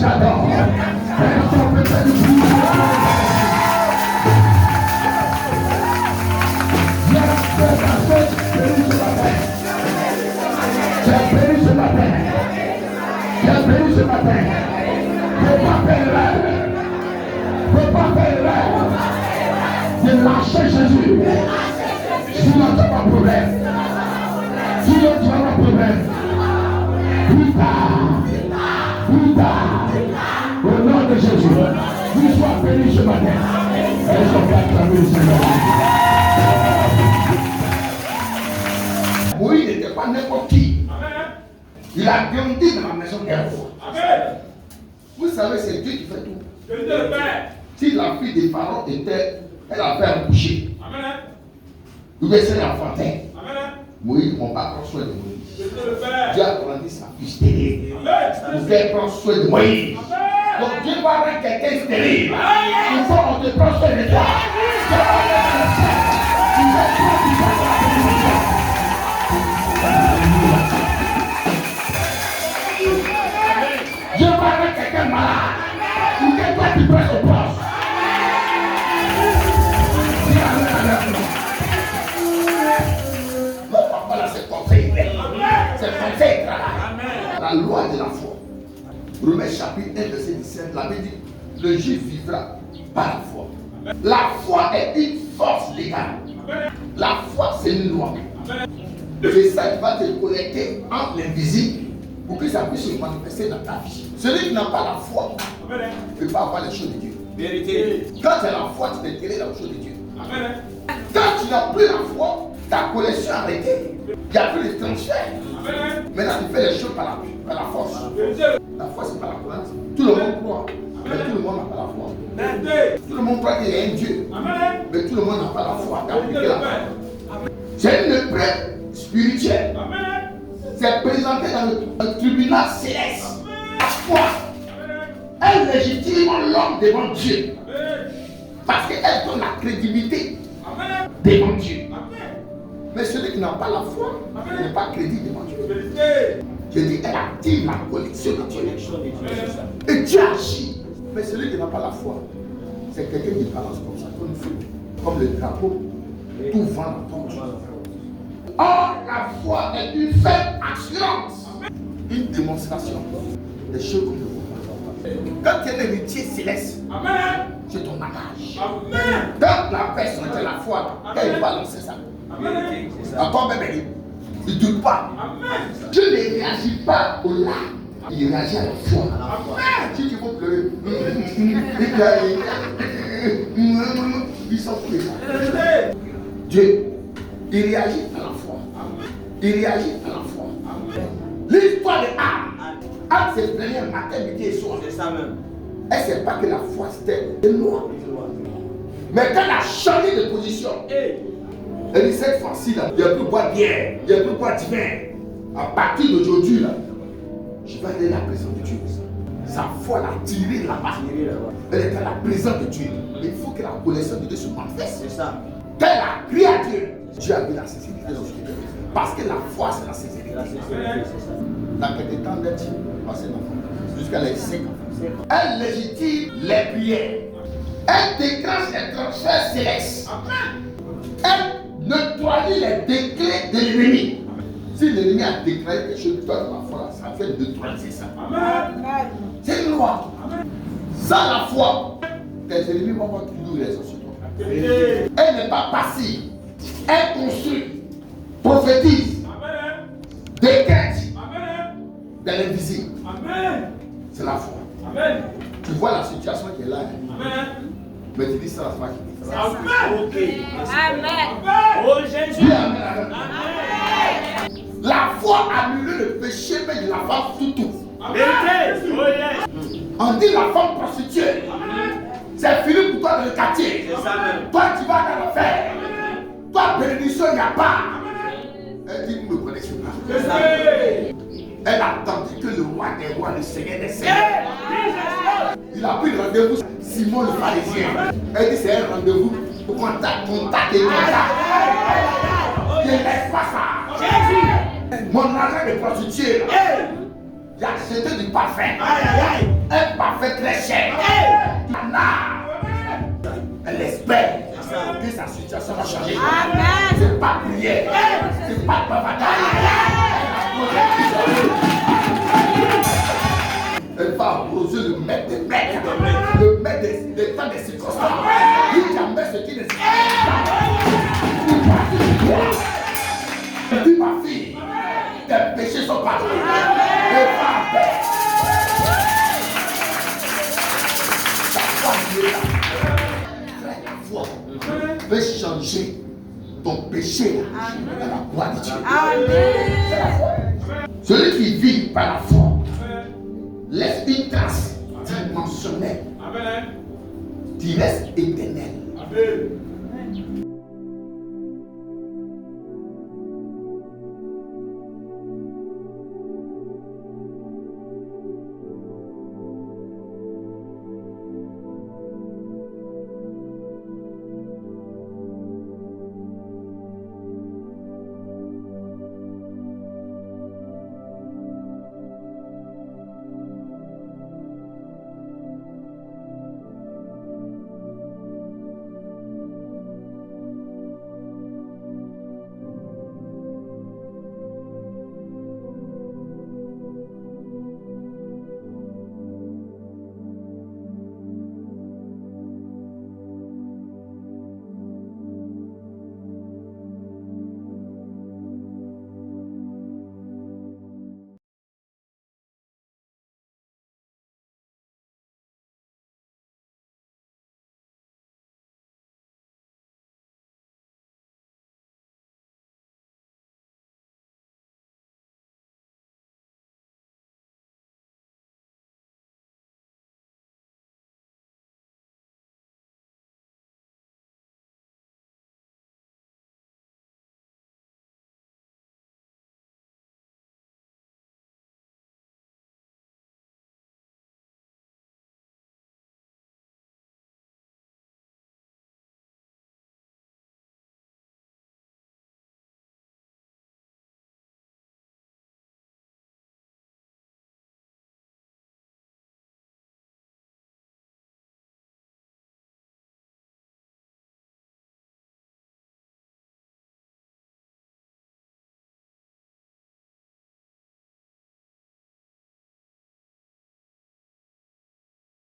j'adore. Personne ne peut nous j'ai béni ce matin. J'ai béni ce matin. Faut pas faire l'erreur. Faut pas faire l'erreur de lâcher Jésus. Sinon tu n'as pas de problème. Sinon tu n'as pas de problème. Plus tard, au nom de Jésus, vous soyez bénis ce matin. Elles sont acclamées, Seigneur. Moïse n'était pas n'importe qui. Il a grandi dans la maison d'un roi. Vous savez, c'est Dieu qui fait tout. Si la fille des pharaons était, elle avait accouché. Vous laissez l'enfantin. Moïse, on va prendre soin de Moïse. Dieu a grandi sa fille stérile. Vous allez prendre soin de Moïse. Donc Dieu va rendre quelqu'un stérile. Il faut qu'on te prenne soin de toi. Dieu va rendre quelqu'un malade. Ou que toi tu prennes au poste. C'est comme ça qu'il travaille. La loi de la foi. Romains chapitre 1, verset 17, la Bible dit, le juif vivra par la foi. La foi est une force légale. La foi, c'est une loi. C'est ça qui va te connecter entre l'invisible pour que ça puisse se manifester dans ta vie. Celui qui n'a pas la foi ne peut pas avoir les choses de Dieu. Vérité. Quand tu as la foi, tu t'intéresse dans les choses de Dieu. Quand tu n'as plus la foi, ta connexion est arrêtée. Il n'y a plus de transfert. Maintenant, tu fais les choses par la force. La foi, c'est par la croyance. Tout le monde croit, mais tout le monde n'a pas la foi. Tout le monde croit qu'il y a un Dieu, mais tout le monde n'a pas la foi d'appliquer la foi. C'est une épreuve spirituelle. C'est présenté dans le tribunal céleste. La foi, elle légitime l'homme devant Dieu. Parce qu'elle donne la crédibilité devant Dieu. Mais celui qui n'a pas la foi n'est pas crédible devant Dieu. Je dis, elle active la connexion de Dieu. Et Dieu agit. Mais celui qui n'a pas la foi, c'est quelqu'un qui balance comme ça, comme feu, comme le drapeau, tout vent tombe. Or, la foi est une ferme assurance, une démonstration des choses qu'on ne voit pas. Quand tu es l'héritier céleste, c'est ton bagage. Quand la personne qui a la foi, quand il balance ça, encore même, il ne doute pas. Dieu ne réagit pas au larmes, il réagit à la foi. Si tu veux pleurer, il s'en fout de ça. Dieu, il réagit à la foi. Il réagit à la foi. L'histoire de Anne s'est plaignée matin, midi et soir. C'est ça même. Elle ne sait pas que la foi c'était une loi. Mais quand elle a changé de position, elle dit cette fois-ci, il n'y a plus boire bière, il n'y a plus boire du vin. À partir d'aujourd'hui, je vais aller à la présence de Dieu. Sa foi l'a tirée là-bas. Elle est à la présence de Dieu. Il faut que la connaissance de Dieu se manifeste. C'est ça. Quand elle a crié à Dieu, Dieu a vu la sincérité dans son cœur. Parce que la foi, c'est la sincérité. Dans quelques temps d'être passé d'enfant, jusqu'à les 5 ans. Elle légitime les prières. Elle déclenche les transferts célestes. Elle neutralise les décrets de l'ennemi. Si l'ennemi a déclaré quelque chose, toi, la foi, ça fait neutraliser ça. C'est une loi. Sans la foi, tes ennemis vont avoir toujours raison sur toi. Elle n'est pas passive. Elle construit, prophétise, décrète dans l'invisible. C'est la foi. Tu vois la situation qui est là. Mais tu dis ça à la foi qui dit ça. Amen. Oh Jésus. Amen. La foi annule le péché, mais il la fait tout. On dit la femme prostituée. C'est fini pour toi dans le quartier. Toi, tu vas dans l'enfer. Toi, bénédiction, il n'y a pas. Elle dit, vous ne me connaissez pas. Elle a attendu que le roi des rois, le Seigneur des seigneurs. Il a pris le rendez-vous, Simon le pharisien. Elle dit, c'est un rendez-vous pour contact. Ne laisse pas ça. Mon argent de prostituée, j'ai acheté du parfum. Un changer. C'est pas prière. C'est pas bavardage. Elle va opposer le maître des maîtres, le maître des temps des circonstances. Il jamais ce qui n'existe pas. Dis ma fille, tes péchés sont partis. Et va en paix. Ta foi est là. Frère, la foi peut changer ton péché à la gloire de Dieu. C'est la foi. Celui qui vit par la foi laisse une trace dimensionnelle, qui reste éternelle.